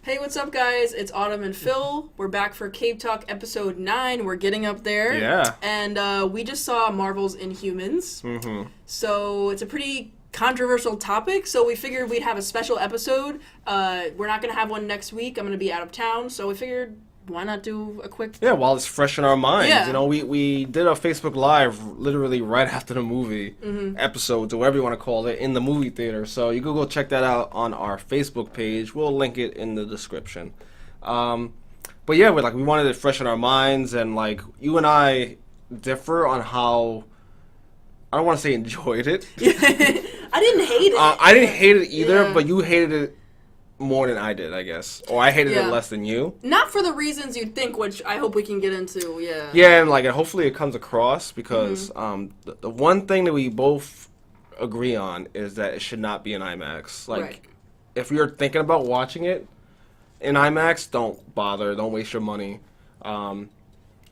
Hey, what's up, guys? It's Autumn and Phil. We're back for Cave Talk episode 9. We're getting up there. Yeah. And we just saw Marvel's Inhumans. Mm-hmm. So it's a pretty controversial topic, so we figured we'd have a special episode. We're not going to have one next week. I'm going to be out of town, so we figured why not do a quick... Yeah, while it's fresh in our minds. Yeah. You know, we did a Facebook Live literally right after the movie episodes, or whatever you want to call it, in the movie theater. So you can go check that out on our Facebook page. We'll link it in the description. But yeah, we wanted it fresh in our minds, and like you and I differ on how... I don't want to say enjoyed it. I didn't hate it. I didn't hate it either, Yeah. but you hated it more than I did, I guess. Or I hated it less than you. Not for the reasons you'd think, which I hope we can get into, yeah. Yeah, and hopefully it comes across, because the one thing that we both agree on is that it should not be in IMAX. Right. If you're thinking about watching it in IMAX, don't bother. Don't waste your money. Not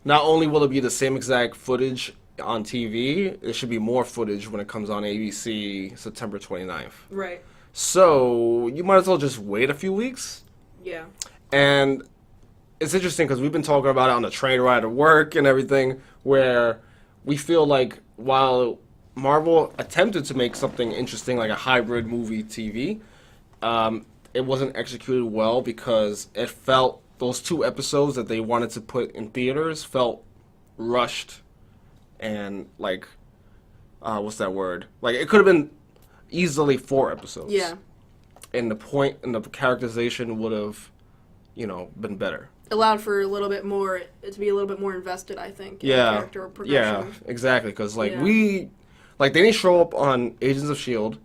only will it be the same exact footage on TV, it should be more footage when it comes on ABC September 29th. Right. So you might as well just wait a few weeks. Yeah. And it's interesting because we've been talking about it on the train ride to work and everything, where we feel like while Marvel attempted to make something interesting, like a hybrid movie TV, it wasn't executed well because it felt, those 2 episodes that they wanted to put in theaters felt rushed and what's that word? Like, it could have been easily 4 episodes. Yeah. And the point and the characterization would have, been better. Allowed for a little bit more, to be a little bit more invested, I think, in the character progression. Yeah, exactly. Because, they didn't show up on Agents of S.H.I.E.L.D.,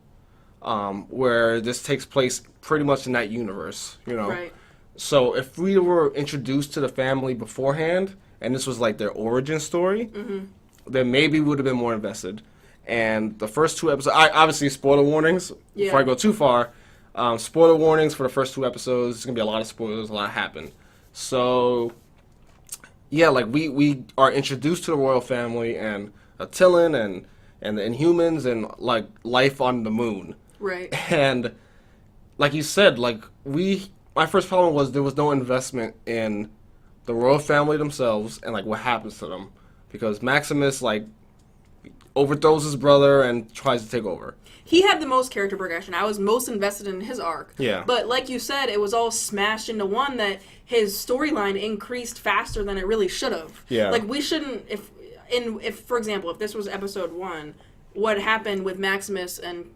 where this takes place pretty much in that universe, Right. So if we were introduced to the family beforehand, and this was, their origin story, then maybe we would have been more invested. And the first 2 episodes, obviously spoiler warnings, before I go too far, spoiler warnings for the first 2 episodes. There's going to be a lot of spoilers, a lot happen. So, yeah, we are introduced to the royal family and Attilan and the Inhumans and, life on the moon. Right. And, like you said, my first problem was there was no investment in the royal family themselves and, what happens to them. Because Maximus, overthrows his brother and tries to take over. He had the most character progression. I was most invested in his arc. Yeah. But like you said, it was all smashed into one, that his storyline increased faster than it really should have. Yeah. We shouldn't, if for example, if this was episode 1, what happened with Maximus and,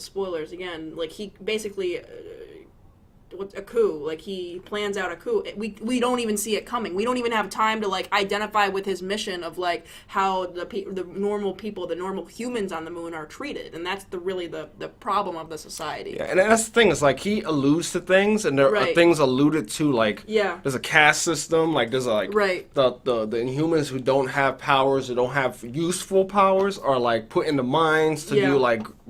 spoilers again, he basically... a coup, he plans out a coup. We don't even see it coming. We don't even have time to identify with his mission of how the normal people, the normal humans on the moon are treated, and that's really the problem of the society. Yeah, and that's the thing. It's he alludes to things, and there are things alluded to. There's a caste system. There's the Inhumans who don't have powers, who don't have useful powers, are put in the mines to do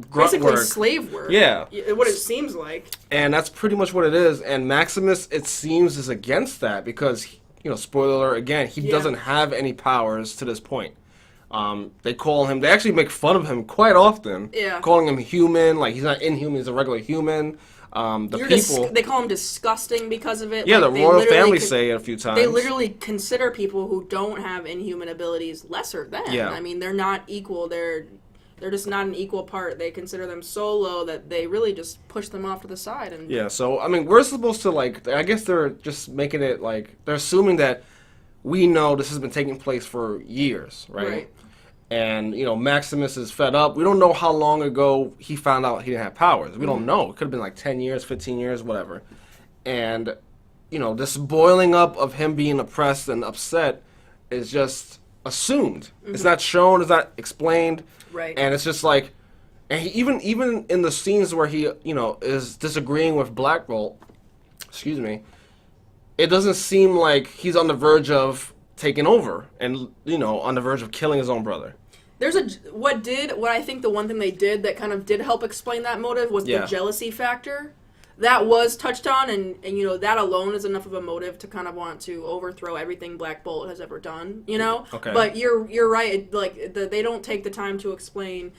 grunt basically work. Slave work. Yeah, what it seems like. And that's pretty much what it is. And Maximus, it seems, is against that because, spoiler alert, again, he doesn't have any powers to this point. They call him, they actually make fun of him quite often. Yeah. Calling him human, he's not inhuman, he's a regular human. They call him disgusting because of it. Yeah, the royal family say it a few times. They literally consider people who don't have inhuman abilities lesser than. Yeah. I mean, they're not equal. They're just not an equal part. They consider them so low that they really just push them off to the side. And yeah, so, I mean, we're supposed to, I guess they're just making it, they're assuming that we know this has been taking place for years, right? Right. And, Maximus is fed up. We don't know how long ago he found out he didn't have powers. We don't know. It could have been 10 years, 15 years, whatever. And, this boiling up of him being oppressed and upset is just assumed. It's not shown, it's not explained. Right. And it's just and he, even in the scenes where he, is disagreeing with Black Bolt, it doesn't seem like he's on the verge of taking over and, on the verge of killing his own brother. There's what I think the one thing they did that kind of did help explain that motive was the jealousy factor. that was touched on, and you know, that alone is enough of a motive to kind of want to overthrow everything Black Bolt has ever done, you know? Okay. But you're right, like, they don't take the time to explain,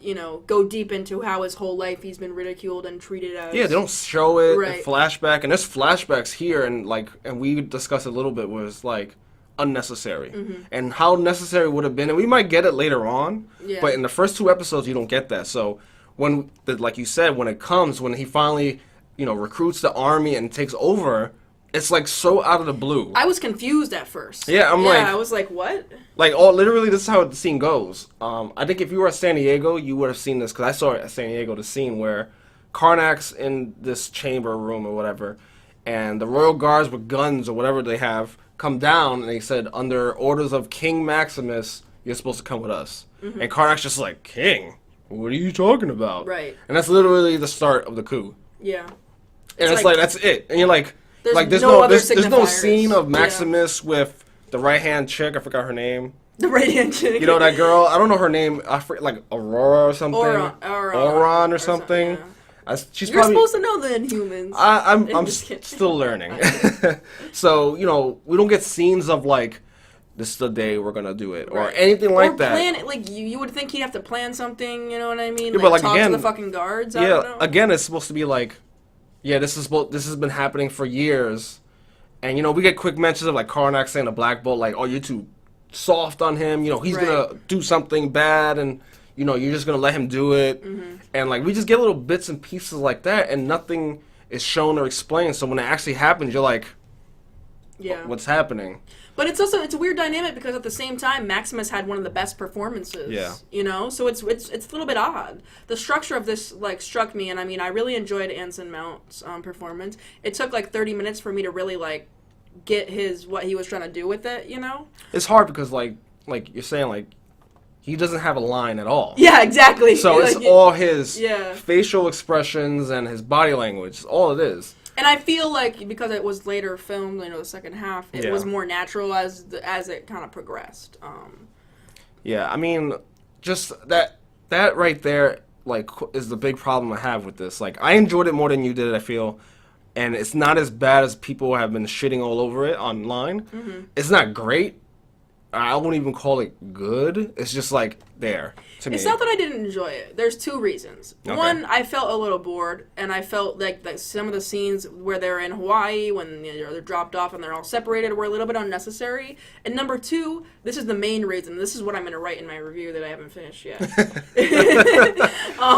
you know, go deep into how his whole life he's been ridiculed and treated as... Yeah, they don't show it, Right. flashback, and there's flashbacks here, and we discussed a little bit, was like, unnecessary. And how necessary would have been, and we might get it later on, Yeah. but in the first 2 episodes, you don't get that. So, like you said, when it comes, when he finally, you know, recruits the army and takes over, it's like so out of the blue. I was confused at first. Yeah, I was like, what? Like, literally, this is how the scene goes. I think if you were at San Diego, you would have seen this, because I saw it at San Diego, the scene where Karnak's in this chamber room or whatever, and the royal guards with guns or whatever they have come down, and they said, under orders of King Maximus, you're supposed to come with us. And Karnak's just like, King? What are you talking about? Right. And that's literally the start of the coup. Yeah. And it's like, that's it. And you're like, there's no other there's no signifiers. scene of Maximus with the right-hand chick, I forgot her name. The radiant chick. You know that girl? I don't know her name. I forget, like Aurora or something. Auron or something. Yeah. She's You're probably, supposed to know the Inhumans. I'm just kidding. still learning. So, you know, we don't get scenes of like, this is the day we're gonna do it, or anything like that. Plan it, like you would think he'd have to plan something. You know what I mean? Yeah, but like talk again, to the fucking guards. I don't know. Again, it's supposed to be like, yeah, this has been happening for years, and you know, we get quick mentions of like Karnak saying to Black Bolt, like, oh, you're too soft on him. You know, he's gonna do something bad, and you know, you're just gonna let him do it. And like, we just get little bits and pieces like that, and nothing is shown or explained. So when it actually happens, you're like, yeah, what's happening? But it's a weird dynamic because at the same time, Maximus had one of the best performances. Yeah. You know, so it's a little bit odd. The structure of this like struck me, and I mean, I really enjoyed Anson Mount's performance. It took like 30 minutes for me to really like get what he was trying to do with it. You know. It's hard because like you're saying, like, he doesn't have a line at all. Yeah, exactly. So it's all his Yeah. facial expressions and his body language. It's all it is. And I feel like because it was later filmed, you know, the second half, it was more natural as it kind of progressed. Yeah, I mean, just that right there, like, is the big problem I have with this. Like, I enjoyed it more than you did, I feel, and it's not as bad as people have been shitting all over it online. It's not great. I won't even call it good. It's just like there to me. It's not that I didn't enjoy it. There's 2 reasons. Okay. One, I felt a little bored, and I felt like that some of the scenes where they're in Hawaii, when they're dropped off and they're all separated, were a little bit unnecessary. And number 2, this is the main reason. This is what I'm going to write in my review that I haven't finished yet.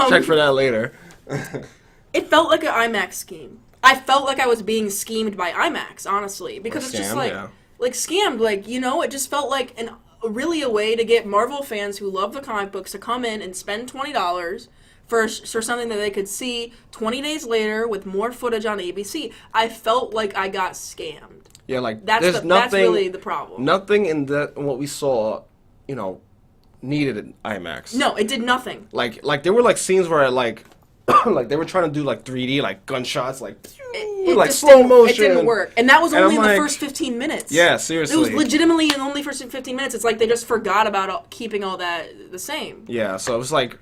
Check for that later. It felt like an IMAX scheme. I felt like I was being schemed by IMAX, honestly, because it's just like... Yeah. Like, scammed, like, you know, it just felt like really a way to get Marvel fans who love the comic books to come in and spend $20 for something that they could see 20 days later with more footage on ABC. I felt like I got scammed. Yeah, like, that's really the problem. Nothing in what we saw, you know, needed an IMAX. No, it did nothing. Like there were, like, scenes where, like, like, they were trying to do, like, 3D, like, gunshots, like, like slow motion. It didn't work. And that was only in the first 15 minutes. Yeah, seriously. It was legitimately in only first 15 minutes. It's like they just forgot about keeping all that the same. Yeah, so it was like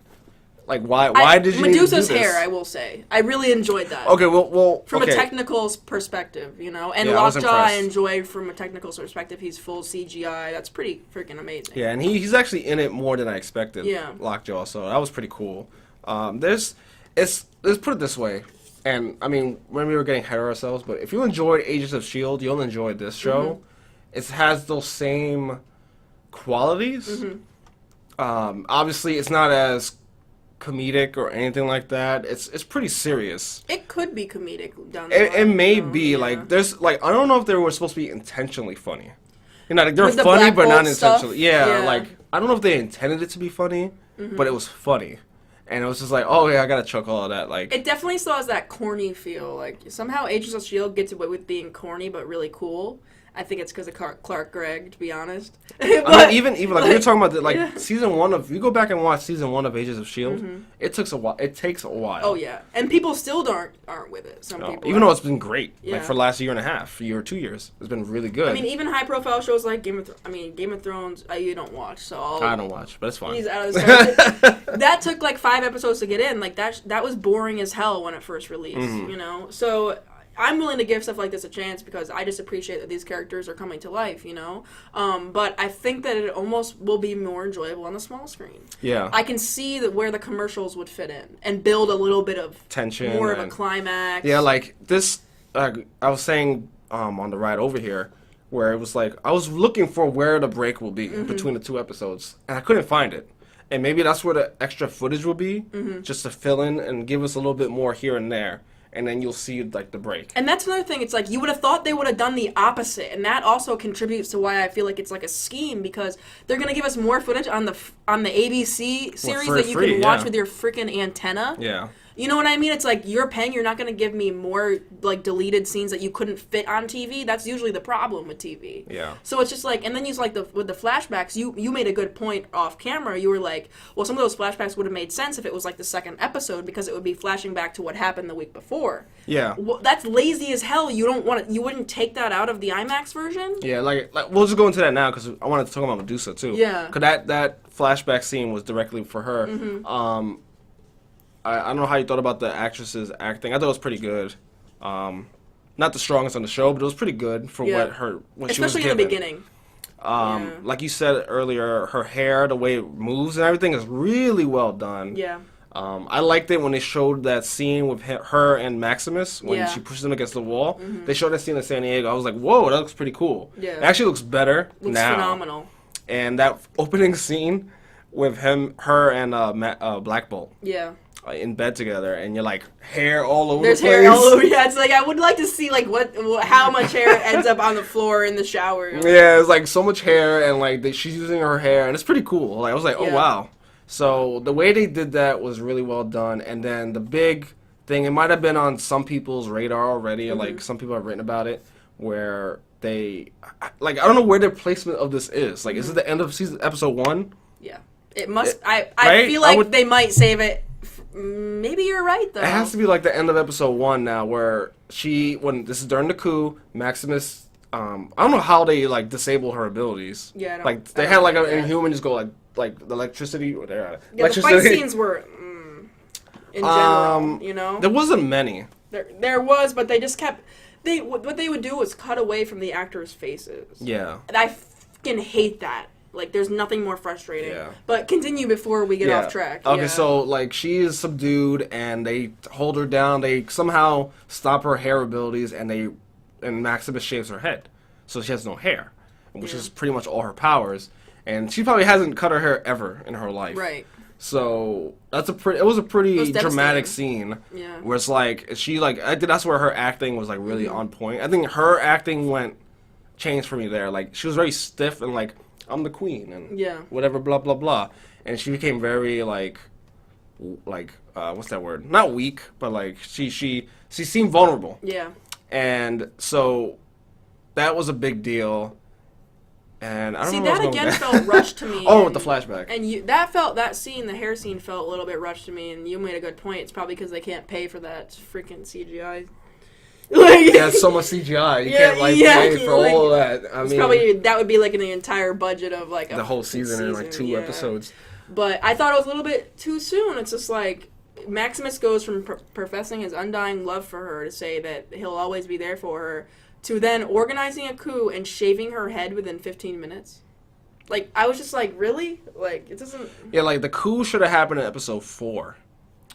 why did you Medusa's do this? hair, I will say. I really enjoyed that. Okay, well from a technical perspective, you know. And Lockjaw I enjoyed from a technical perspective. He's full CGI. That's pretty freaking amazing. Yeah, and he's actually in it more than I expected. Yeah. Lockjaw, so that was pretty cool. Let's put it this way. And, I mean, when we were getting ahead of ourselves, but if you enjoyed Agents of S.H.I.E.L.D., you'll enjoy this show. It has those same qualities. Obviously, it's not as comedic or anything like that. It's pretty serious. It could be comedic down the line. It may be. Yeah. Like, there's, like, I don't know if they were supposed to be intentionally funny. You know, like, they're funny, but not intentionally. Yeah, like, I don't know if they intended it to be funny, but it was funny. And it was just like, oh yeah, I gotta chuckle all that. Like, it definitely still has that corny feel. Like, somehow Agents of S.H.I.E.L.D. gets away with being corny but really cool. I think it's because of Clark Gregg, to be honest. I mean, even like we were talking about yeah. season 1 of. You go back and watch season 1 of Agents of Shield. It takes a while. It takes a while. Oh yeah, and people still aren't with it. Some people, even though it's been great, Yeah. like for the last year and a half, year or 2 years, it's been really good. I mean, even high profile shows like Game of Thrones, you don't watch, so I don't watch, but it's fine. He's out of the that took like 5 episodes to get in. Like that was boring as hell when it first released. You know, so. I'm willing to give stuff like this a chance because I just appreciate that these characters are coming to life, you know? But I think that it almost will be more enjoyable on the small screen. Yeah. I can see that where the commercials would fit in and build a little bit of tension. More of a climax. Yeah, like this, I was saying on the ride over here, where it was like, I was looking for where the break will be between the 2 episodes, and I couldn't find it. And maybe that's where the extra footage will be, just to fill in and give us a little bit more here and there. And then you'll see, like, the break. And that's another thing. It's like, you would have thought they would have done the opposite. And that also contributes to why I feel like it's like a scheme, because they're going to give us more footage on the ABC series that you can watch with your freaking antenna. Yeah. You know what I mean? It's like, you're paying, you're not going to give me more, like, deleted scenes that you couldn't fit on TV. That's usually the problem with TV. Yeah. So it's just like, and then with the flashbacks, you made a good point off camera. You were like, well, some of those flashbacks would have made sense if it was like the second episode, because it would be flashing back to what happened the week before. Yeah. Well, that's lazy as hell. You wouldn't take that out of the IMAX version? Yeah, like we'll just go into that now, because I wanted to talk about Medusa, too. Yeah. Because that flashback scene was directly for her. I don't know how you thought about the actress's acting. I thought it was pretty good. Not the strongest on the show, but it was pretty good for what she was given. Especially in the beginning. Like you said earlier, her hair, the way it moves and everything is really well done. Yeah. I liked it when they showed that scene with her and Maximus when she pushes him against the wall. They showed that scene in San Diego. I was like, whoa, that looks pretty cool. Yeah. It actually looks better now. Looks phenomenal. And that opening scene with her and Black Bolt. Yeah. In bed together, and you're like hair all over There's the place. hair all over. Yeah, it's like I would like to see like how much hair ends up on the floor in the shower. Yeah, it's like so much hair, and like she's using her hair, and it's pretty cool. Like I was like, oh wow. So the way they did that was really well done. And then the big thing, it might have been on some people's radar already, or like some people have written about it, where they like I don't know where their placement of this is. Like, is it the end of episode 1? Yeah, it must. I feel like they might save it. Maybe you're right, though. It has to be like the end of episode 1 now, where when this is during the coup, Maximus, I don't know how they like disable her abilities. Yeah, like they had like an Inhuman just go like the electricity. Yeah, the fight scenes were in general, you know. There wasn't many. There was, but they just kept. What they would do was cut away from the actors' faces. Yeah, and I fucking hate that. Like, there's nothing more frustrating. Yeah. But continue before we get off track. Okay, so, like, she is subdued, and they hold her down. They somehow stop her hair abilities, and Maximus shaves her head. So she has no hair, which is pretty much all her powers. And she probably hasn't cut her hair ever in her life. Right. So it was a pretty dramatic scene. Yeah. Where it's like, I think that's where her acting was, like, really on point. I think her acting changed for me there. Like, she was very stiff and, like, I'm the queen and whatever, blah blah blah, and she became very like what's that word? Not weak, but like she seemed vulnerable. Yeah. And so that was a big deal. And I don't know. See, that again felt rushed to me. Oh, with the flashback. And the hair scene felt a little bit rushed to me. And you made a good point. It's probably because they can't pay for that freaking CGI. Yeah, it's so much CGI. You can't pay for all of that. I mean, probably that would be like in the entire budget of like the whole season in like 2 episodes. But I thought it was a little bit too soon. It's just like Maximus goes from professing his undying love for her to say that he'll always be there for her, to then organizing a coup and shaving her head within 15 minutes. Like, I was just like, really? Like, it doesn't. Yeah, like the coup should have happened in episode 4,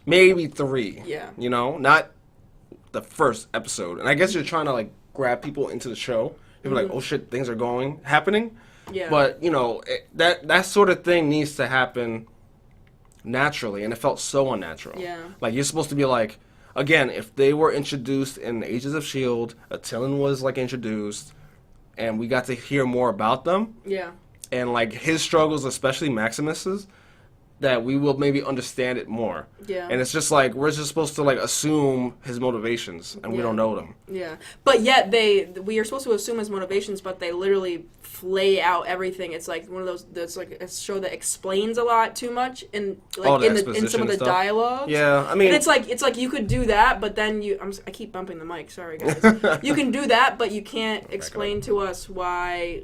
maybe 3. Yeah. You know, not the first episode. And I guess you're trying to like grab people into the show. People are like, oh shit, things are happening. Yeah. But you know, that sort of thing needs to happen naturally, and it felt so unnatural. Yeah. Like, you're supposed to be like, again, if they were introduced in Agents of Shield, Attilan was like introduced, and we got to hear more about them. Yeah. And like his struggles, especially Maximus's, that we will maybe understand it more. Yeah. And it's just like we're just supposed to like assume his motivations, and we don't know them. Yeah. But yet we are supposed to assume his motivations, but they literally lay out everything. It's like one of those. That's like a show that explains a lot too much in like in some of the dialogue. Yeah, I mean, and it's like you could do that, but then I keep bumping the mic. Sorry, guys. You can do that, but you can't explain to us why.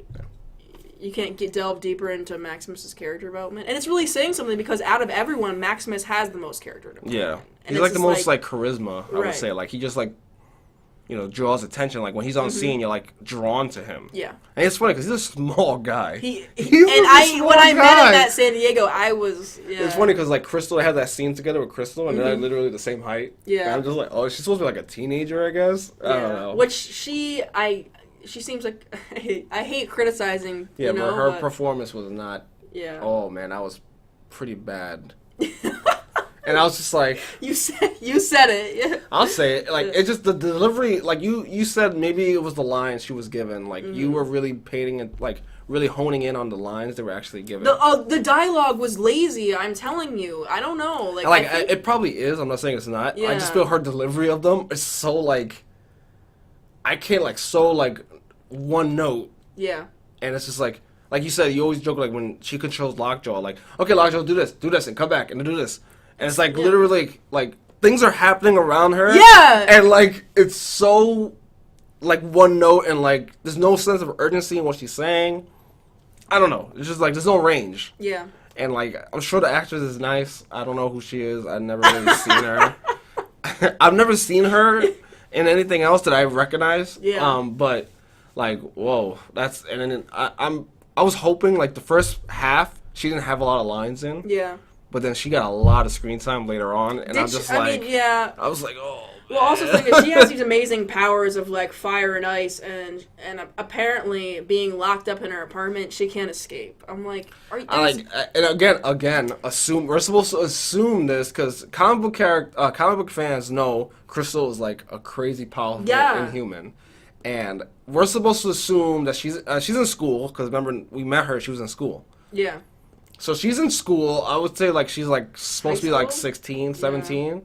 You can't delve deeper into Maximus's character development, and it's really saying something because out of everyone, Maximus has the most character development. Yeah, and he's like the most like charisma. I would say like he just like draws attention. Like when he's on scene, you're like drawn to him. Yeah, and it's funny because he's a small guy. When I met him at San Diego, I was. Yeah. It's funny because like Crystal, they had that scene together with Crystal, and they're like literally the same height. Yeah, and I'm just like, oh, she's supposed to be like a teenager, I guess. I don't know. Which she seems like I hate criticizing. Yeah, but her performance was not. Yeah. Oh man, that was pretty bad. And I was just like, you said it. Yeah. I'll say it. Like it's just the delivery. Like you said, maybe it was the lines she was given. Like you were really painting it, like really honing in on the lines they were actually given. The dialogue was lazy. I'm telling you. I don't know. Like it probably is. I'm not saying it's not. Yeah. I just feel her delivery of them is so like. I can't one note. Yeah. And it's just like you said, you always joke like when she controls Lockjaw, like, okay, Lockjaw, do this, and come back, and do this. And it's like literally like things are happening around her. Yeah. And like it's so like one note and like there's no sense of urgency in what she's saying. I don't know. It's just like there's no range. Yeah. And like I'm sure the actress is nice. I don't know who she is. I've never really seen her. I've never seen her in anything else that I recognize. Yeah. But like, whoa, and then I was hoping like the first half she didn't have a lot of lines in. Yeah. But then she got a lot of screen time later on, and I was like, oh. Well, also the thing is, she has these amazing powers of like fire and ice, and apparently being locked up in her apartment, she can't escape. I'm like, and again, we're supposed to assume this because comic book fans know Crystal is like a crazy powerful Inhuman, and we're supposed to assume that she's in school because remember we met her, she was in school. Yeah. So she's in school. I would say like she's like supposed to be like 16, 17.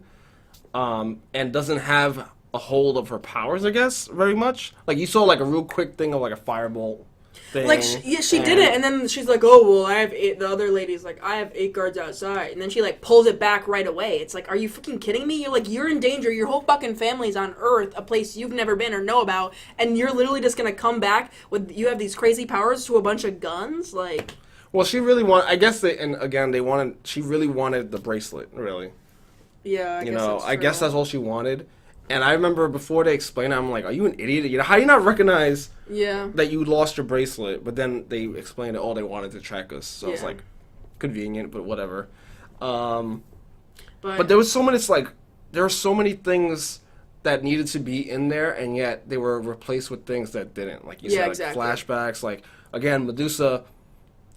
And doesn't have a hold of her powers, I guess, very much. Like you saw like a real quick thing of like a firebolt thing. Like she did it, and then she's like, "Oh well, I have 8." The other lady's like, "I have 8 guards outside," and then she like pulls it back right away. It's like, are you fucking kidding me? You're in danger. Your whole fucking family's on Earth, a place you've never been or know about, and you're literally just gonna come back with you have these crazy powers to a bunch of guns, like. Well, she really I guess she really wanted the bracelet, really. Yeah, I guess that's all she wanted. And I remember before they explained it, I'm like, are you an idiot? How do you not recognize that you lost your bracelet? But then they explained it, they wanted to track us. So it's like, convenient, but whatever. But there was so many, there were so many things that needed to be in there, and yet they were replaced with things that didn't. Like you said, exactly. Flashbacks. Like, again, Medusa,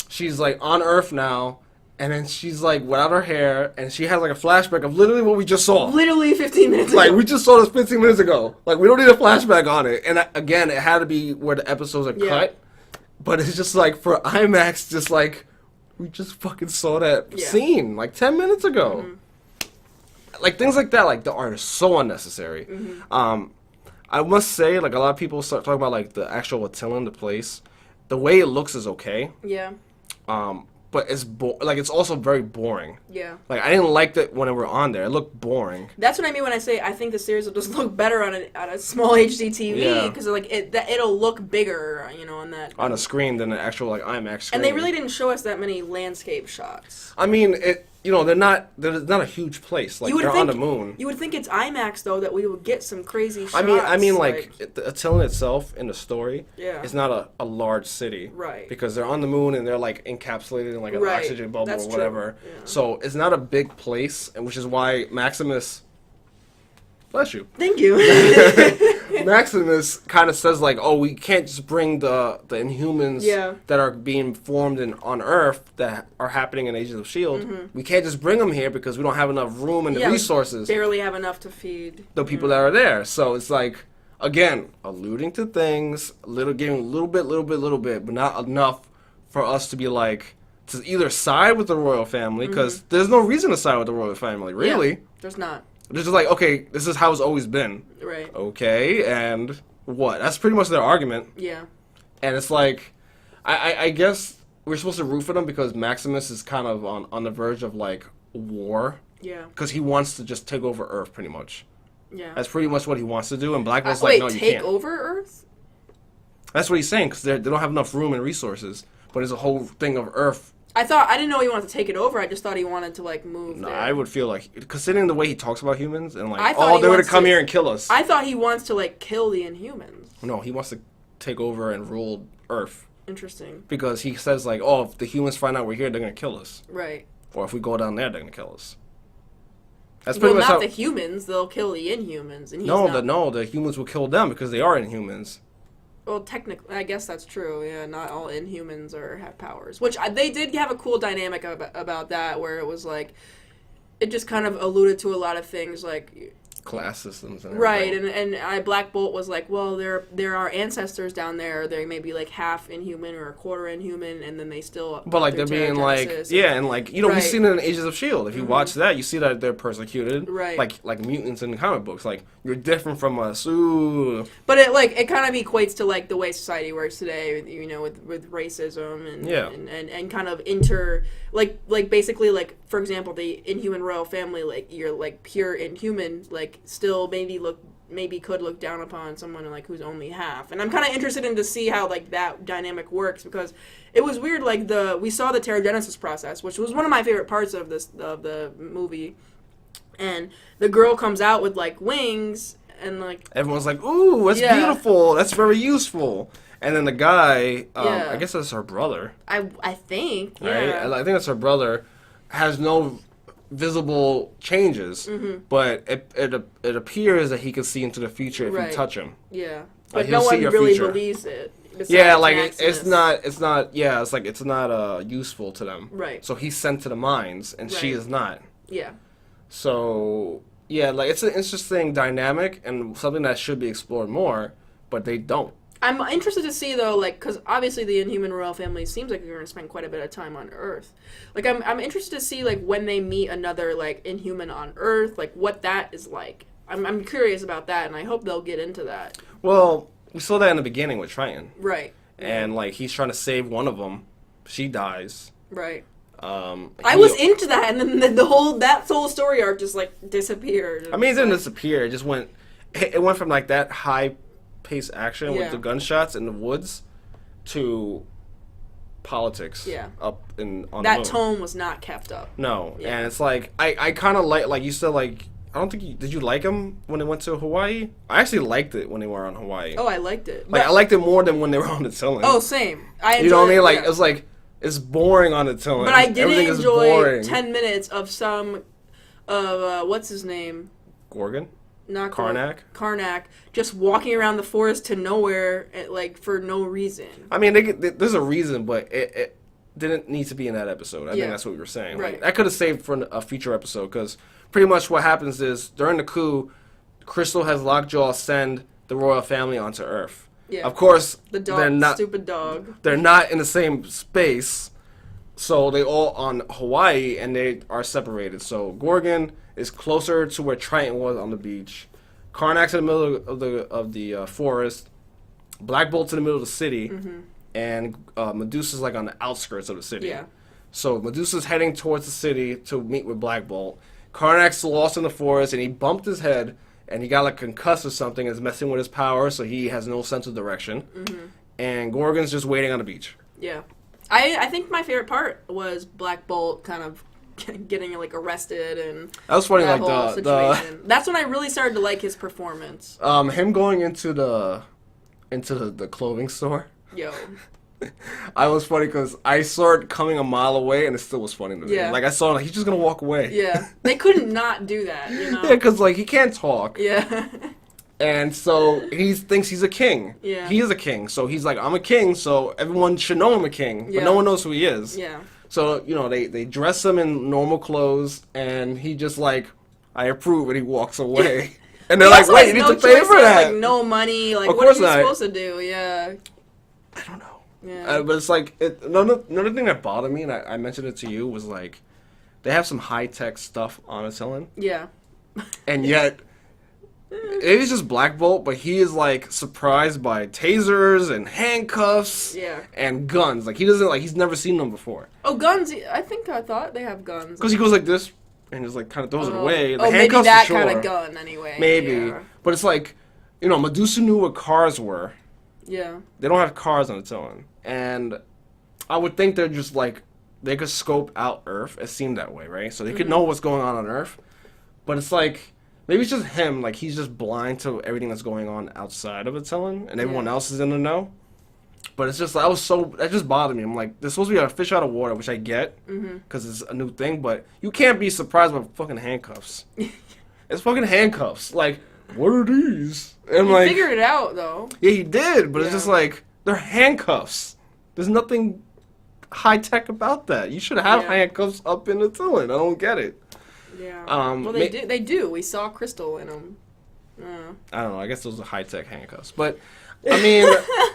she's like on Earth now, and then she's like without her hair, and she has like a flashback of literally what we just saw. Literally 15 minutes ago. Like, we just saw this 15 minutes ago. Like, we don't need a flashback on it. And again, it had to be where the episodes are cut. But it's just like, for IMAX, just like, we just fucking saw that scene like 10 minutes ago. Mm-hmm. Like, things like that, like, the art is so unnecessary. Mm-hmm. I must say, like, a lot of people start talking about, like, the actual Attila in the place. The way it looks is okay. Yeah. But it's it's also very boring. Yeah. Like, I didn't like that when it were on there. It looked boring. That's what I mean when I say I think the series will just look better on a small HD TV because like it'll look bigger, on that on a screen than an actual like IMAX screen. And they really didn't show us that many landscape shots. I mean, they're not a huge place. Like they're on the moon. You would think it's IMAX though that we would get some crazy shots. I mean, like Attila itself in the story is not a large city, right? Because they're on the moon and they're like encapsulated in like an oxygen bubble or whatever. Yeah. So it's not a big place, and which is why Maximus. Bless you. Thank you. Maximus kind of says like, oh, we can't just bring the Inhumans that are being formed on Earth that are happening in Agents of S.H.I.E.L.D. Mm-hmm. We can't just bring them here because we don't have enough room and the resources. Barely have enough to feed the people that are there. So it's like, again, alluding to things, giving little bit, but not enough for us to be like, to either side with the royal family, because there's no reason to side with the royal family, really. Yeah, there's not. It's just like, okay, this is how it's always been. Right. Okay, and what? That's pretty much their argument. Yeah. And it's like, I guess we're supposed to root for them because Maximus is kind of on the verge of, like, war. Yeah. Because he wants to just take over Earth, pretty much. Yeah. That's pretty much what he wants to do, and Black Bolt's like, no, you take can't. over Earth? That's what he's saying, because they don't have enough room and resources. But there's a whole thing of Earth. I didn't know he wanted to take it over. I just thought he wanted to, like, move No, there. I would feel like, considering the way he talks about humans, and I like, thought oh, he they're going to wants come to- here and kill us. I thought he wants to, like, kill the Inhumans. No, he wants to take over and rule Earth. Interesting. Because he says, like, oh, if the humans find out we're here, they're going to kill us. Right. Or if we go down there, they're going to kill us. That's Well, pretty much not how... the humans. They'll kill the Inhumans. And he's No, not... the humans will kill them because they are Inhumans. Well, technically, I guess that's true. Yeah, not all Inhumans have powers. Which they did have a cool dynamic about that, where it was like, it just kind of alluded to a lot of things, like Class systems and right, everything. and Black Bolt was like, well, there are ancestors down there. They may be like half Inhuman or a quarter Inhuman, and then they still. But like they're being like, yeah, and like Right. we've seen it in Agents of S.H.I.E.L.D. If you watch that, you see that they're persecuted, Right. Like mutants in the comic books. Like you're different from us. Ooh. But it kind of equates to like the way society works today, you know, with racism and Yeah. and kind of like basically like, for example, the Inhuman royal family, like you're like pure Inhuman, like still maybe could look down upon someone like who's only half. And I'm kind of interested in to see how like that dynamic works, because it was weird. Like we saw the Terrigenesis process, which was one of my favorite parts of the movie, and the girl comes out with like wings. And like Everyone's like, ooh, that's Yeah. beautiful. That's very useful. And then the guy, Yeah. I guess that's her brother, I think right? yeah. I think that's her brother, has no visible changes, but it appears that he can see into the future if Right. you touch him. Yeah, Like, but he'll no see one your really future. believes it. Yeah, besides like Maximus. it's not. Yeah, it's like it's not useful to them. Right. So he's sent to the mines, and she Right. is not. Yeah, So yeah, like it's an interesting dynamic and something that should be explored more, but they don't. I'm interested to see though, like, because obviously the Inhuman royal family seems like they're going to spend quite a bit of time on Earth. Like, I'm interested to see like when they meet another like Inhuman on Earth, like what that is like. I'm curious about that, and I hope they'll get into that. Well, we saw that in the beginning with Triton, Right. and like he's trying to save one of them, she dies. Right. I I was into that, and then that whole story arc just like disappeared. I mean, it didn't disappear. It just went. It went from like that high-paced action Yeah. with the gunshots in the woods to politics. Yeah. Up on the that moon. tone was not kept up. No, Yeah. and it's like I kind of like you said, like I don't think did you like them when they went to Hawaii? I actually liked it when they were on Hawaii. Oh, I liked it. Like But- I liked it more than when they were on the Tillin. Oh, same. I enjoyed you know what I mean? Like yeah. it's like it's boring on the Tillin. But I did Everything is enjoy boring. 10 minutes of what's his name? Gorgon, Not Karnak. Karnak, just walking around the forest to nowhere, like, for no reason. I mean, there's a reason, but it didn't need to be in that episode. I Yeah. think that's what we were saying. Right. Like, that could have saved for a future episode, because pretty much what happens is, during the coup, Crystal has Lockjaw send the royal family onto Earth. Yeah. Of course, The dog, they're not stupid dog. they're not in the same space, so they all on Hawaii, and they are separated. So Gorgon is closer to where Triton was on the beach. Karnak's in the middle of the forest. Black Bolt's in the middle of the city, and Medusa's like on the outskirts of the city. Yeah. So Medusa's heading towards the city to meet with Black Bolt. Karnak's lost in the forest, and he bumped his head, and he got like concussed or something, and is messing with his power, so he has no sense of direction. And Gorgon's just waiting on the beach. Yeah. I think my favorite part was Black Bolt kind of getting like arrested and That was funny, that like whole the situation. That's when I really started to like his performance. him going into the clothing store. Yo. I was funny because I saw it coming a mile away, and it still was funny to me. Yeah. Like I saw, like he's just gonna walk away. Yeah. They couldn't not do that, you know? Yeah, because like he can't talk, Yeah. and so he thinks he's a king. Yeah. He is a king, so he's like, I'm a king, so everyone should know I'm a king, but Yeah. no one knows who he is. Yeah. So you know they dress him in normal clothes, and he just like, I approve, and he walks away. And they're He like, also wait, has you no need to pay choice. for He has, that. like, no money. Like, Of what course are you not. supposed to do? Yeah. I don't know. Yeah. But it's like another thing that bothered me, and I mentioned it to you, was like they have some high tech stuff on Attilan, Yeah. and yet it is just Black Bolt, but he is like surprised by tasers and handcuffs Yeah. and guns. Like he doesn't like he's never seen them before. Oh, guns! I thought they have guns. Because he goes like this and just like kind of throws it away. The maybe handcuffs that for sure. kind of gun anyway. Maybe, Yeah. but it's like Medusa knew what cars were. Yeah. They don't have cars on Attilan, and I would think they're just like they could scope out Earth. It seemed that way, right? So they could know what's going on Earth, but it's like maybe it's just him. Like he's just blind to everything that's going on outside of Attilan, and everyone else is in the know. But it's just that just bothered me. I'm like, there's supposed to be a fish out of water, which I get because it's a new thing, but you can't be surprised by fucking handcuffs. It's fucking handcuffs. Like, what are these? And He like, figured it out though. yeah, he did, but it's Yeah. just like they're handcuffs. There's nothing high tech about that. You should have handcuffs up in Attilan. I don't get it. Yeah. Well, They do. They do. We saw crystal in them. I don't know. I guess those are high tech handcuffs, but I mean,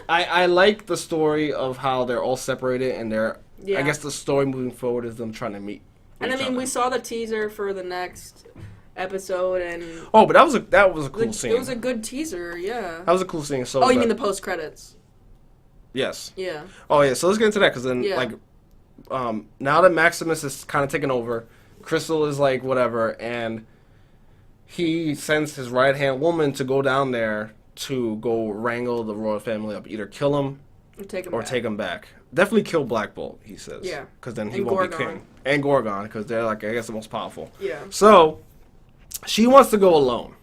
I like the story of how they're all separated, and I guess the story moving forward is them trying to meet. And I each mean, other. we saw the teaser for the next episode, and Oh, but that was a cool scene. it was a good teaser. Yeah. That was a cool scene. So Oh, you mean the post credits? Yes. Yeah. Oh yeah. So let's get into that because then Yeah. like, now that Maximus is kind of taken over, Crystal is like whatever, and he sends his right hand woman to go down there to go wrangle the royal family up, either kill him Or take him back. Definitely kill Black Bolt, he says. Yeah. Because then he And won't be Gorgon. king. And Gorgon, because they're like I guess the most powerful. Yeah. So she wants to go alone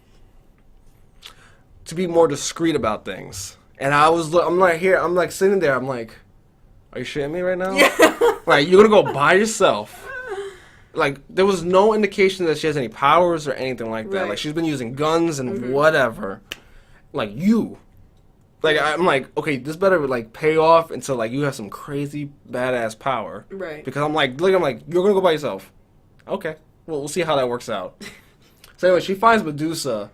to be more discreet about things. And I'm like sitting there, I'm like, are you shitting me right now? Yeah. Like, you're gonna go by yourself. Like, there was no indication that she has any powers or anything like that. Right. Like, she's been using guns and whatever. Like, I'm like, okay, this better, like, pay off until, like, you have some crazy badass power. Right. Because I'm like, you're gonna go by yourself. Okay. Well, we'll see how that works out. So anyway, she finds Medusa,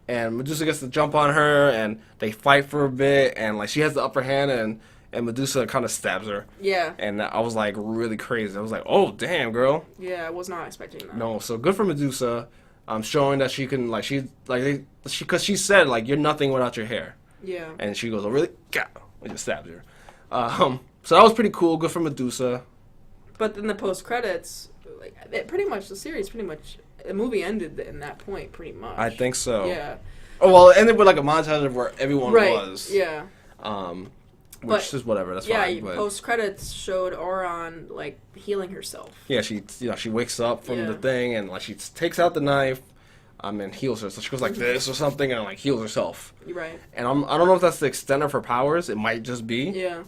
and Medusa gets to jump on her, and they fight for a bit, and, like, she has the upper hand, and Medusa kind of stabs her. Yeah. And I was like really crazy. I was like, "Oh, damn, girl!" Yeah. I was not expecting that. No, so good for Medusa. Showing that she can because she said like you're nothing without your hair, Yeah. and she goes, "Oh, really?" God, I just stabbed her. So that was pretty cool. Good for Medusa. But then the post credits, like the movie ended in that point pretty much. I think so. Yeah. Oh well, it ended with like a montage of where everyone Right. was. Yeah. Which is whatever. That's Yeah. fine. But Post credits showed Auron like healing herself. yeah, she wakes up from the Yeah. thing and like she takes out the knife, and heals herself. So she goes like this or something and like heals herself. Right. And I don't know if that's the extent of her powers. It might just be. Yeah.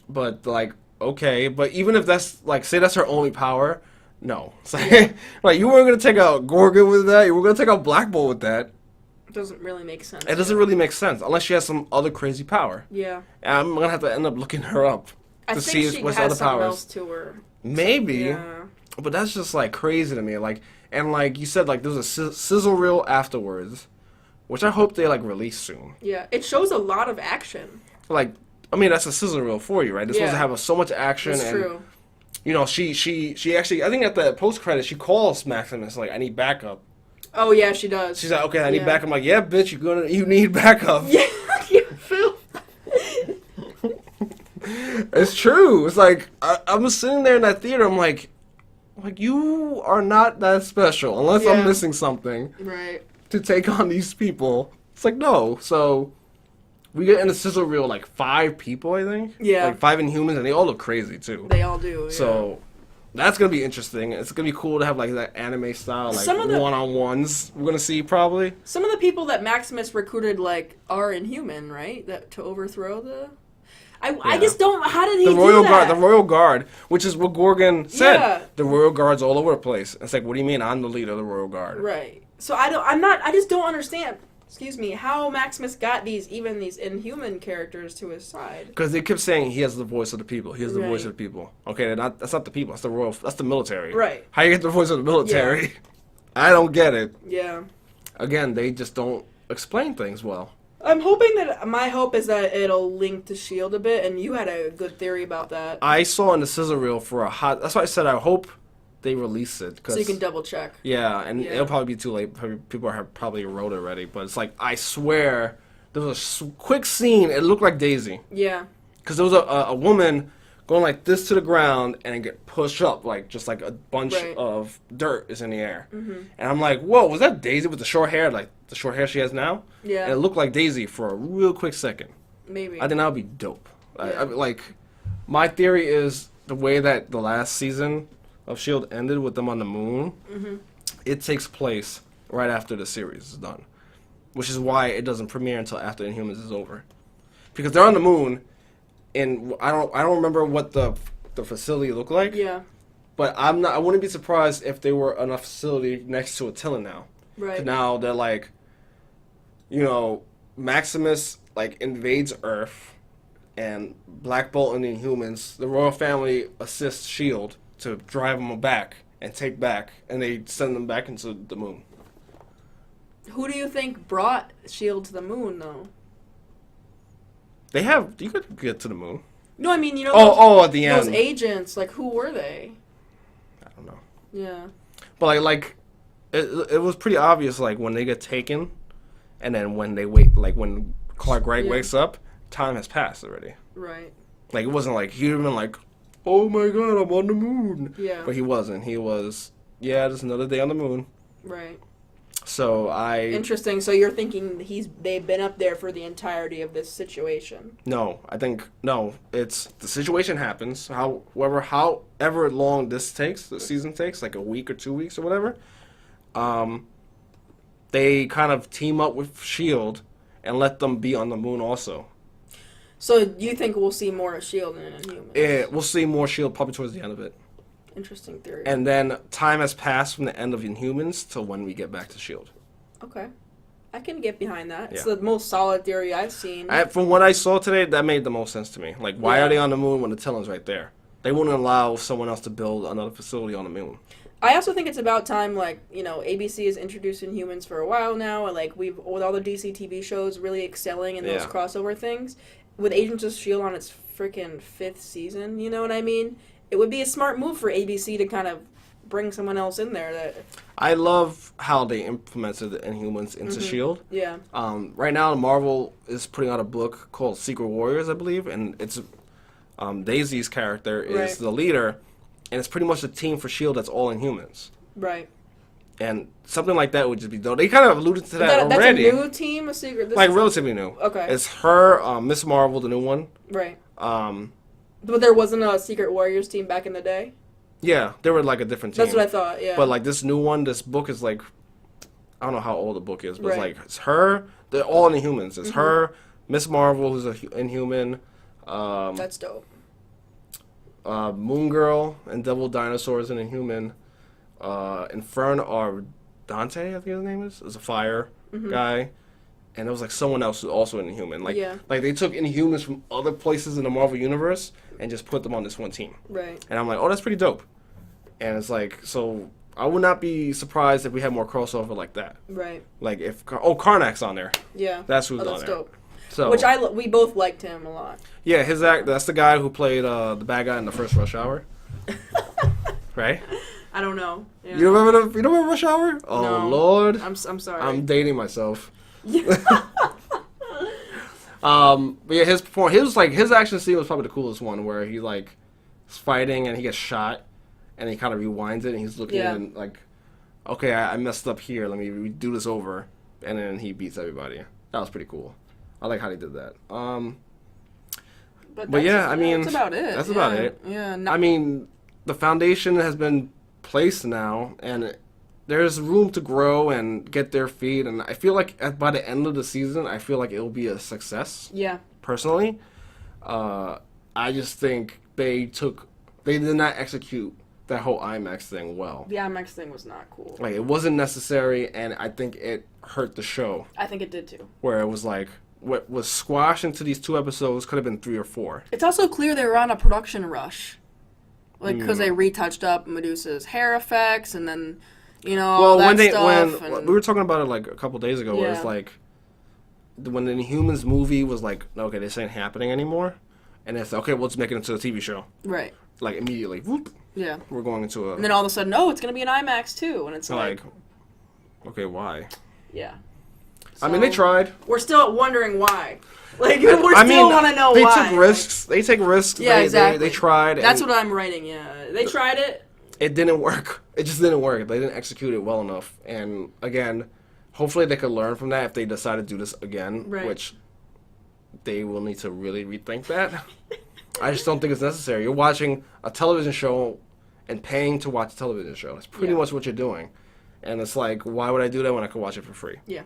But like okay, but even if that's like say that's her only power, no. It's like, like you weren't gonna take out Gorgon with that. You were gonna take out Black Bolt with that. It doesn't really make sense. It doesn't really make sense unless she has some other crazy power. Yeah. And I'm gonna have to end up looking her up I to think see she what's has other something powers. else to her. Maybe. Yeah. But that's just like crazy to me. Like and like you said, like there's a sizzle reel afterwards, which I hope they like release soon. Yeah. It shows a lot of action. Like I mean that's a sizzle reel for you, right? It's supposed to Yeah. have so much action. That's and true. you know she actually I think at the post credit she calls Maximus like I need backup. Oh yeah, she does. She's like okay I need Yeah. backup. I'm like yeah bitch you need backup. Yeah. Yeah. Phil. It's true. It's like I was sitting there in that theater. I'm like you are not that special unless I'm Yeah. missing something Right. to take on these people. It's like no. So we get in a sizzle reel like 5 people I think. Yeah. Like 5 Inhumans and they all look crazy too. They all do. Yeah. So that's gonna be interesting. It's gonna be cool to have like that anime style like Some of the- one-on-ones. We're gonna see probably. some of the people that Maximus recruited like are Inhuman, right? That to overthrow the. I Yeah. just don't. How did he The do Royal that? Guard, the Royal Guard, which is what Gorgon said. Yeah. The Royal Guard's all over the place. It's like, what do you mean? I'm the leader of the Royal Guard. Right. So I just don't understand. Excuse me. How Maximus got these Inhuman characters to his side? Because they kept saying he has the voice of the people. He has the voice Right. of the people. Okay, that's not the people. That's the royal. That's the military. Right. How you get the voice of the military? I don't get it. Yeah. Again, they just don't explain things well. I'm hoping that my hope is that it'll link to Shield a bit, and you had a good theory about that. I saw in the sizzle reel for a hot. That's why I said I hope they release it. So you can double check. Yeah, and it'll probably be too late. People have probably wrote it already, but it's like I swear there was a quick scene. It looked like Daisy. Yeah. Because there was a woman going like this to the ground and then get pushed up, like just like a bunch of dirt is in the air. Mm-hmm. And I'm like, whoa, was that Daisy with the short hair, like the short hair she has now? Yeah. And it looked like Daisy for a real quick second. Maybe. I think that would be dope. Yeah. Like, my theory is the way that the last season of S.H.I.E.L.D. ended with them on the moon, it takes place right after the series is done. Which is why it doesn't premiere until after Inhumans is over. Because they're on the moon, and I don't remember what the facility looked like. Yeah. But I wouldn't be surprised if they were on a facility next to Attila now. Right. Now they're like, Maximus like invades Earth, and Black Bolt and the Inhumans, the royal family assists S.H.I.E.L.D. to drive them back and take back, and they send them back into the moon. Who do you think brought S.H.I.E.L.D. to the moon, though? You could get to the moon. No, I mean, at the end. Those agents, like, who were they? I don't know. Yeah. But, it was pretty obvious, like, when they get taken, and then when they wake, like, when Clark Gregg wakes up, time has passed already. Right. Like, it wasn't like, he'd have been like, oh my god, I'm on the moon. Yeah. But he wasn't. He was, there's another day on the moon. Right. So Interesting. So you're thinking they've been up there for the entirety of this situation? No, it's the situation happens. However long this takes, the season takes, like a week or 2 weeks or whatever. They kind of team up with S.H.I.E.L.D. and let them be on the moon also. So you think we'll see more of S.H.I.E.L.D. in Inhumans? Yeah, we'll see more S.H.I.E.L.D. probably towards the end of it. Interesting theory. And then time has passed from the end of Inhumans till when we get back to S.H.I.E.L.D. Okay. I can get behind that. It's Yeah. the most solid theory I've seen. From what I saw today, that made the most sense to me. Like, why are they on the moon when the Talon's right there? They wouldn't allow someone else to build another facility on the moon. I also think it's about time, ABC has introduced Inhumans for a while now, and, with all the DC TV shows really excelling in those crossover things. With Agents of S.H.I.E.L.D. on its freaking 5th season, you know what I mean? It would be a smart move for ABC to kind of bring someone else in there. I love how they implemented the Inhumans into S.H.I.E.L.D. Yeah. Right now, Marvel is putting out a book called Secret Warriors, I believe, and it's Daisy's character is the leader, and it's pretty much a team for S.H.I.E.L.D. that's all Inhumans. Right. And something like that would just be dope. They kind of alluded to that already. That's a new team, a secret? Relatively new. Okay. It's her, Miss Marvel, the new one. Right. But there wasn't a Secret Warriors team back in the day? Yeah, they were like a different team. That's what I thought, yeah. But this new one, this book is like, I don't know how old the book is, but it's her, they're all Inhumans. It's her, Miss Marvel, who's an Inhuman. That's dope. Moon Girl and Devil Dinosaur is an Inhuman. Inferno, or Dante, I think his name is a fire guy. And there was someone else who's also an Inhuman. They took Inhumans from other places in the Marvel Universe and just put them on this one team. Right. And I'm like, oh, that's pretty dope. And it's so I would not be surprised if we had more crossover like that. Right. If Karnak's on there. Yeah. That's who's on there. That's dope. So, which we both liked him a lot. Yeah, that's the guy who played the bad guy in the first Rush Hour. Right? I don't know. Yeah. You don't remember Rush Hour? Oh, no. Lord. I'm sorry. I'm dating myself. But yeah, his action scene was probably the coolest one, where he is fighting and he gets shot, and he kind of rewinds it and he's looking and okay, I messed up here. Let me do this over, and then he beats everybody. That was pretty cool. I like how they did that. But yeah, I mean, that's about it. That's about it. Yeah. I mean, the foundation has been placed now, and there's room to grow and get their feet, and I feel like by the end of the season, I feel like it'll be a success. Yeah. Personally, I just think they did not execute that whole IMAX thing well. The IMAX thing was not cool. It wasn't necessary, and I think it hurt the show. I think it did too. Where it was what was squashed into these 2 episodes could have been 3 or 4. It's also clear they were on a production rush. Because they retouched up Medusa's hair effects, and then, all that stuff. When we were talking about it a couple days ago, where it's when the Inhumans movie was like, okay, this ain't happening anymore, and it's okay, well, let's make it into a TV show. Right. Like immediately, whoop. Yeah. We're going into a. And then all of a sudden, oh, it's gonna be an IMAX too, and it's like okay, why? Yeah. So, I mean, they tried. We're still wondering why. Like, we still want to know why. They took risks. They take risks. Yeah, exactly. They tried. That's what I'm writing, yeah. They tried it. It didn't work. It just didn't work. They didn't execute it well enough. And, again, hopefully they could learn from that if they decide to do this again, which they will need to really rethink that. I just don't think it's necessary. You're watching a television show and paying to watch a television show. That's pretty much what you're doing. And it's like, why would I do that when I could watch it for free? Yeah.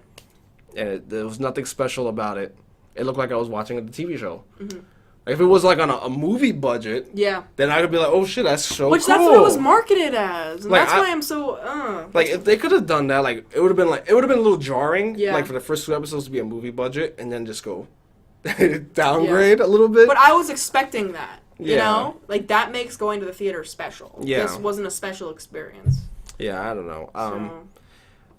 And there was nothing special about it. It looked like I was watching a TV show. Mm-hmm. If it was like on a movie budget, then I could be like, oh shit, that's so cool. Which that's what it was marketed as. And like, that's why I'm so, Like, if they could have done that, like, it would have been a little jarring, like, for the first 2 episodes to be a movie budget, and then just go downgrade a little bit. But I was expecting that, you know? Like, that makes going to the theater special. Yeah. This wasn't a special experience. Yeah, I don't know.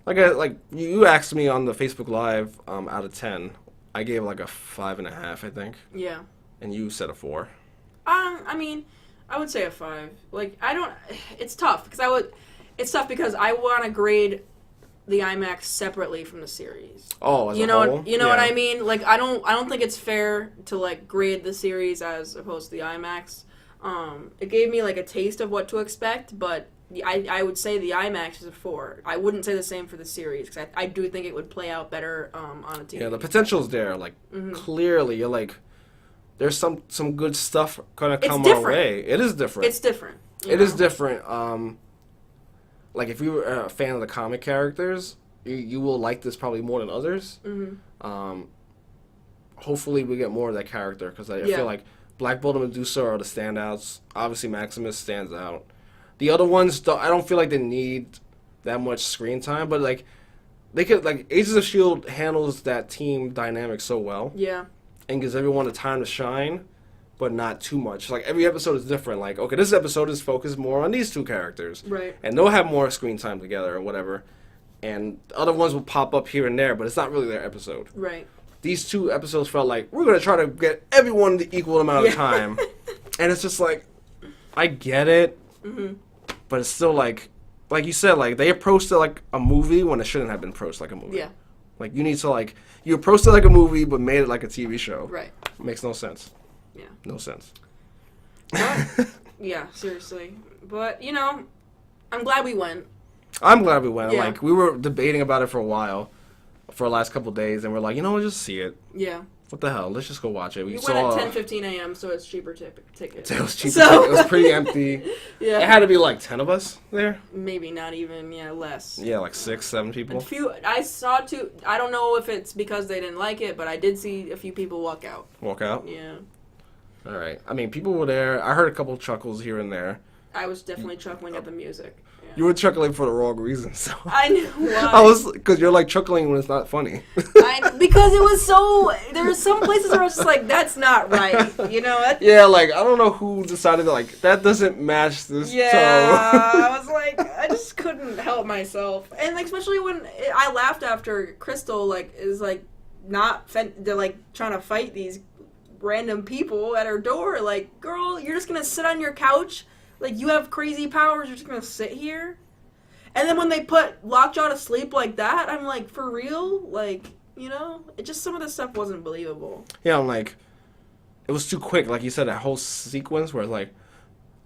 Like you asked me on the Facebook Live, out of 10, I gave like a 5.5, I think. Yeah. And you said a 4. I mean, I would say a 5. Like, it's tough because it's tough because I want to grade the IMAX separately from the series. Oh, as a whole? You know what I mean? Like, I don't think it's fair to like grade the series as opposed to the IMAX. It gave me like a taste of what to expect, but I would say the IMAX is a 4. I wouldn't say the same for the series because I do think it would play out better on a TV. Yeah, the potential's there. Like, clearly, you're like, there's some good stuff gonna come our way. It is different. It's different. It is different. Like, if you were a fan of the comic characters, you will like this probably more than others. Mm-hmm. Hopefully, we get more of that character because I feel like Black Bolt and Medusa are the standouts. Obviously, Maximus stands out. The other ones, I don't feel like they need that much screen time, but like they could, like, Agents of S.H.I.E.L.D. handles that team dynamic so well. Yeah. And gives everyone the time to shine, but not too much. Like, every episode is different. Like, okay, this episode is focused more on these 2 characters. Right. And they'll have more screen time together or whatever. And other ones will pop up here and there, but it's not really their episode. Right. These 2 episodes felt like, we're going to try to get everyone the equal amount of time. And it's just like, I get it. Mm-hmm. But it's still like you said, like, they approached it like a movie when it shouldn't have been approached like a movie. Yeah. Like, you need to, like, you approached it like a movie but made it like a TV show. Right. Makes no sense. Yeah. No sense. But, yeah, seriously. But, you know, I'm glad we went. I'm glad we went. Yeah. Like, we were debating about it for a while, for the last couple of days, and we're like, you know what, just see it. Yeah. What the hell? Let's just go watch it. We went at 10:15 a.m., so it's cheaper tickets. It was cheaper. It was pretty empty. Yeah. It had to be like 10 of us there. Maybe not even. Less. Yeah, like 6, 7 people. I saw 2. I don't know if it's because they didn't like it, but I did see a few people walk out. Walk out? Yeah. All right. I mean, people were there. I heard a couple chuckles here and there. I was definitely chuckling at the music. Yeah. You were chuckling for the wrong reasons. So. I knew why. Because you're like chuckling when it's not funny. Because it was so. There were some places where I was just like, "That's not right," you know. Yeah, like I don't know who decided to like that doesn't match this tone. I was like, I just couldn't help myself, and like, especially when I laughed after Crystal like is like they're like trying to fight these random people at her door. Like, girl, you're just gonna sit on your couch. Like, you have crazy powers, you're just gonna sit here? And then when they put Lockjaw to sleep like that, I'm like, for real? Like, you know? It just, some of the stuff wasn't believable. Yeah, I'm like, it was too quick. Like you said, that whole sequence where it's like,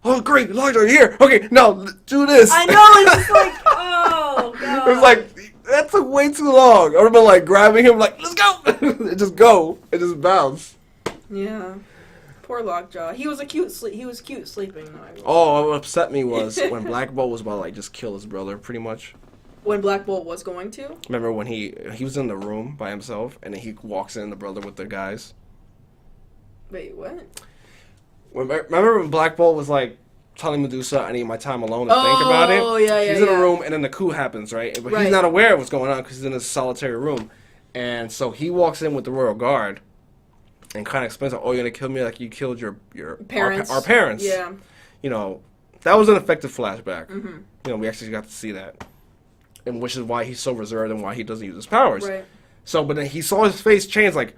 oh, great, Lockjaw, you're here. Okay, now, do this. I know, it's just like, oh, God. It was like, that took way too long. I remember, like, grabbing him, like, let's go. It just go. It just bounce. Yeah. Poor Lockjaw. He was cute sleeping though. Oh, what upset me was when Black Bolt was about to like just kill his brother, pretty much. When Black Bolt was going to? Remember when he was in the room by himself and then he walks in the brother with the guys. Wait, what? Remember when Black Bolt was like telling Medusa, "I need my time alone to think about it." Oh yeah. He's in a room and then the coup happens, right? But he's not aware of what's going on because he's in a solitary room, and so he walks in with the royal guard. And kind of explains, oh, you're going to kill me like you killed your parents. Our parents. Yeah. You know, that was an effective flashback. Mm-hmm. You know, we actually got to see that. And which is why he's so reserved and why he doesn't use his powers. Right. So, but then he saw his face change, like,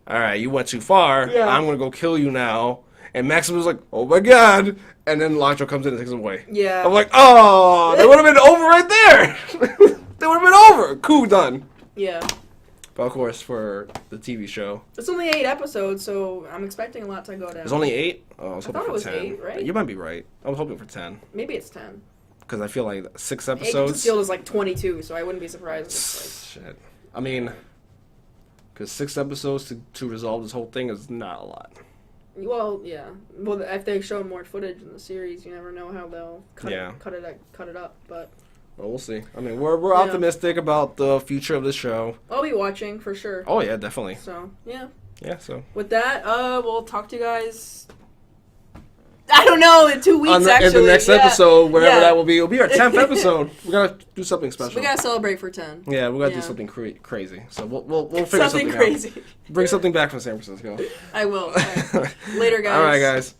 all right, you went too far. Yeah. I'm going to go kill you now. And Maximus was like, oh my god. And then Electro comes in and takes him away. Yeah. I'm like, oh, they would have been over right there. They would have been over. Coup done. Yeah. But of course, for the TV show. It's only 8 episodes, so I'm expecting a lot to go down. There's only 8? Oh, I was hoping thought it for was 10. 8, right? You might be right. I was hoping for 10. Maybe it's 10. Because I feel like 6 Agents of episodes. S.H.I.E.L.D. is like 22, so I wouldn't be surprised if it's Shit. I mean, because 6 episodes to resolve this whole thing is not a lot. like... Well, yeah. Well, if they show more footage in the series, you never know how they'll cut it up, but... Well, we'll see. I mean, we're optimistic about the future of this show. I'll be watching, for sure. Oh, yeah, definitely. So, yeah. Yeah, so. With that, we'll talk to you guys... I don't know, in 2 weeks, actually. In the next episode, wherever that will be. It'll be our 10th episode. We gotta do something special. We gotta celebrate for 10. Yeah, we gotta do something crazy. So we'll figure something crazy. out. Bring something back from San Francisco. I will. All right. Later, guys. All right, guys.